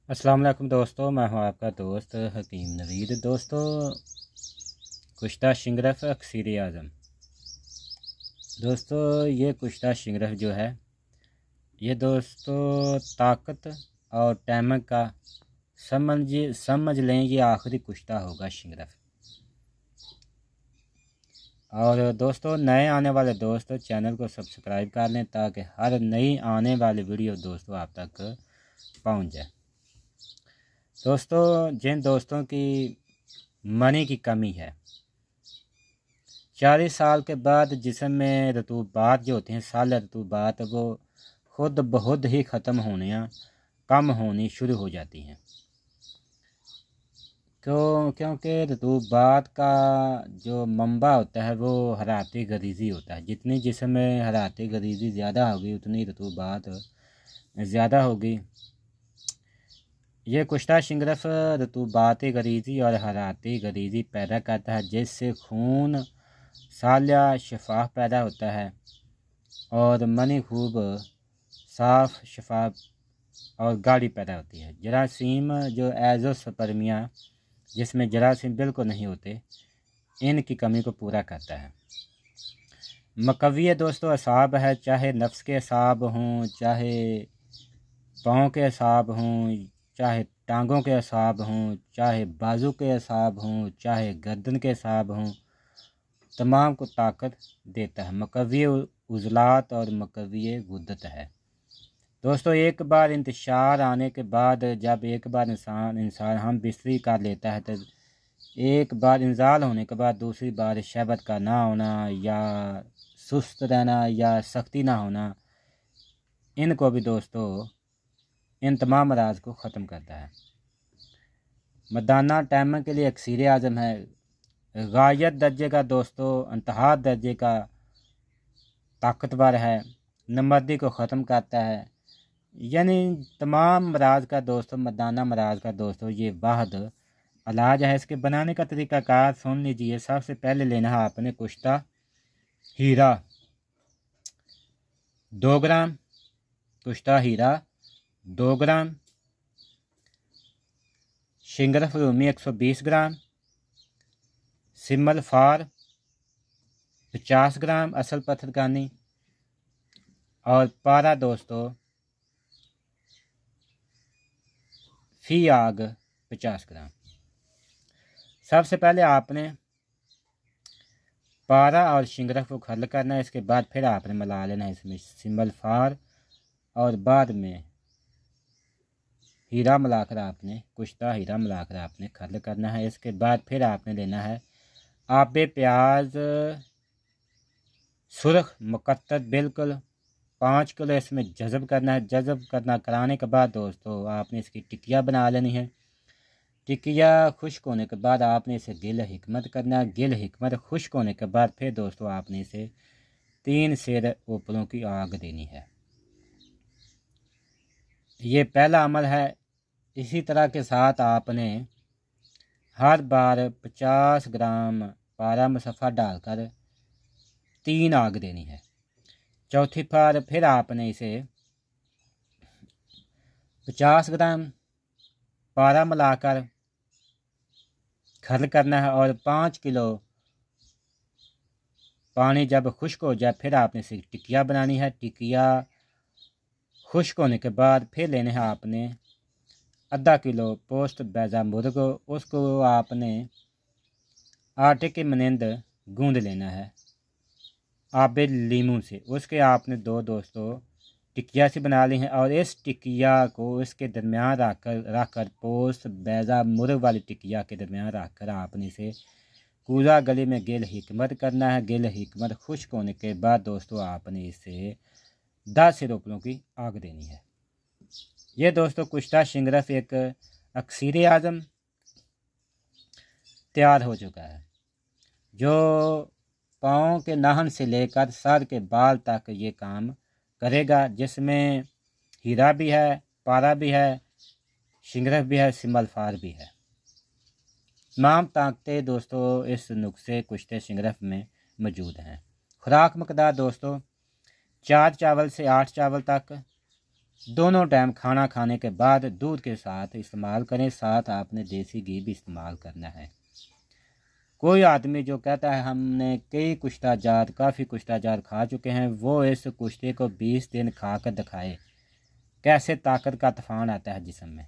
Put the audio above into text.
अस्सलाम वालेकुम दोस्तों, मैं हूं आपका दोस्त हकीम नवीद। दोस्तों, कुश्ता शिंगरफ अक्सीर आज़म। दोस्तों, ये कुश्ता शिंगरफ जो है ये दोस्तों ताकत और टैमक का समझ लें, ये आखिरी कुश्ता होगा शिंगरफ। और दोस्तों, नए आने वाले दोस्त चैनल को सब्सक्राइब कर लें ताकि हर नई आने वाली वीडियो दोस्तों आप तक पहुंच जाए। दोस्तों, जिन दोस्तों की मनी की कमी है, 40 साल के बाद जिस्म में रतूबात जो होती हैं, साल रतूबात, वो खुद बहुत ही ख़त्म होने कम होनी शुरू हो जाती हैं। क्योंकि रतूबात का जो मंबा होता है वो हरारती गरीज़ी होता है। जितनी जिस्म में हरारती गरीज़ी ज़्यादा होगी उतनी रतूबात ज़्यादा होगी। ये कुश्ता शिंगरफ रतूबाती गरीज़ी और हरारती गरीज़ी पैदा करता है, जिससे खून सालिया शफाफ पैदा होता है और मनी खूब साफ शफाफ और गाढ़ी पैदा होती है। जरासीम जो एज़ोस्पर्मिया जिसमें जरासीम बिल्कुल नहीं होते, इनकी कमी को पूरा करता है। मकविय दोस्तों असाब है, चाहे नफ्स के असाब हों, चाहे पाँव के असाब हों, चाहे टांगों के असाब हों, चाहे बाजू के असाब हों, चाहे गर्दन के असाब हों, तमाम को ताकत देता है। मकवी उज़लात और मकवी गुद्दत है। दोस्तों, एक बार इंतशार आने के बाद, जब एक बार इंसान हम बिस्तरी कर लेता है, तो एक बार इंजाल होने के बाद दूसरी बार शहबत का ना होना या सुस्त रहना या सख्ती ना होना, इनको भी दोस्तों इन तमाम अराज को ख़त्म करता है। मदाना टैमक के लिए अक्सीर आज़म है। गायत दर्जे का दोस्तों, इंतहा दर्जे का ताकतवर है, नमर्दी को ख़त्म करता है। यानी तमाम मराज का दोस्तों, मदाना मराज का दोस्तों, ये वाहद इलाज है। इसके बनाने का तरीक़ाकार सुन लीजिए। सबसे पहले लेना है आपने कुश्ता हीरा 2 ग्राम, कुश्ता हीरा 2 ग्राम, शिंगरफ रूमी 120 ग्राम, सिमल फार 50 ग्राम असल पत्थरकानी, और पारा दोस्तों फी आग 50 ग्राम। सबसे पहले आपने पारा और शिंगरफ को खल करना है। इसके बाद फिर आपने मिला लेना है इसमें सिमल फार, और बाद में हीरा मिलाकर आपने कुश्ता हीरा मिलाकर आपने खल करना है। इसके बाद फिर आपने लेना है आबे प्याज सुरख मुकत्तर बिल्कुल 5 किलो इसमें जज़ब करना है। जज़ब कराने के बाद दोस्तों आपने इसकी टिकिया बना लेनी है। टिकिया खुश्क होने के बाद आपने इसे गिल हिकमत करना है। गिल हिकमत खुश्क होने के बाद फिर दोस्तों आपने इसे 3 सेर ऊपरों की आग देनी है। ये पहला अमल है। इसी तरह के साथ आपने हर बार 50 ग्राम पारा मुसफ़ा डालकर 3 आग देनी है। चौथी बार फिर आपने इसे 50 ग्राम पारा मिलाकर खल करना है, और 5 किलो पानी जब खुश्क हो जाए फिर आपने इसे टिकिया बनानी है। टिकिया खुश्क होने के बाद फिर लेने हैं आपने आधा किलो पोस्ट बैजा मुर्ग, उसको आपने आटे की मनिंद गूंद लेना है आबे लीमू से। उसके आपने 2 दोस्तों टिकिया से बना ली हैं, और इस टिकिया को इसके दरमियान रखकर पोस्ट बैजा मुर्ग वाली टिकिया के दरमियान रखकर आपने इसे कूजा गले में गिल हिकमत करना है। गिल हिकमत खुश्क होने के बाद दोस्तों आपने इसे 10 से रुपयों की आग देनी है। ये दोस्तों कुश्ता शिंगरफ एक अक्सीर आज़म तैयार हो चुका है, जो पाँव के नाहन से लेकर सर के बाल तक ये काम करेगा, जिसमें हीरा भी है, पारा भी है, शिंगरफ भी है, सिमल फार भी है। तमाम ताकतें दोस्तों इस नुस्खे कुश्ते शिंगरफ में मौजूद हैं। खुराक मकदार दोस्तों 4 चावल से 8 चावल तक दोनों टाइम खाना खाने के बाद दूध के साथ इस्तेमाल करें। साथ आपने देसी घी भी इस्तेमाल करना है। कोई आदमी जो कहता है हमने कई कुश्ता जात काफ़ी कुश्ता जात खा चुके हैं, वो इस कुश्ते को 20 दिन खा कर दिखाए, कैसे ताकत का तूफान आता है जिस्म में।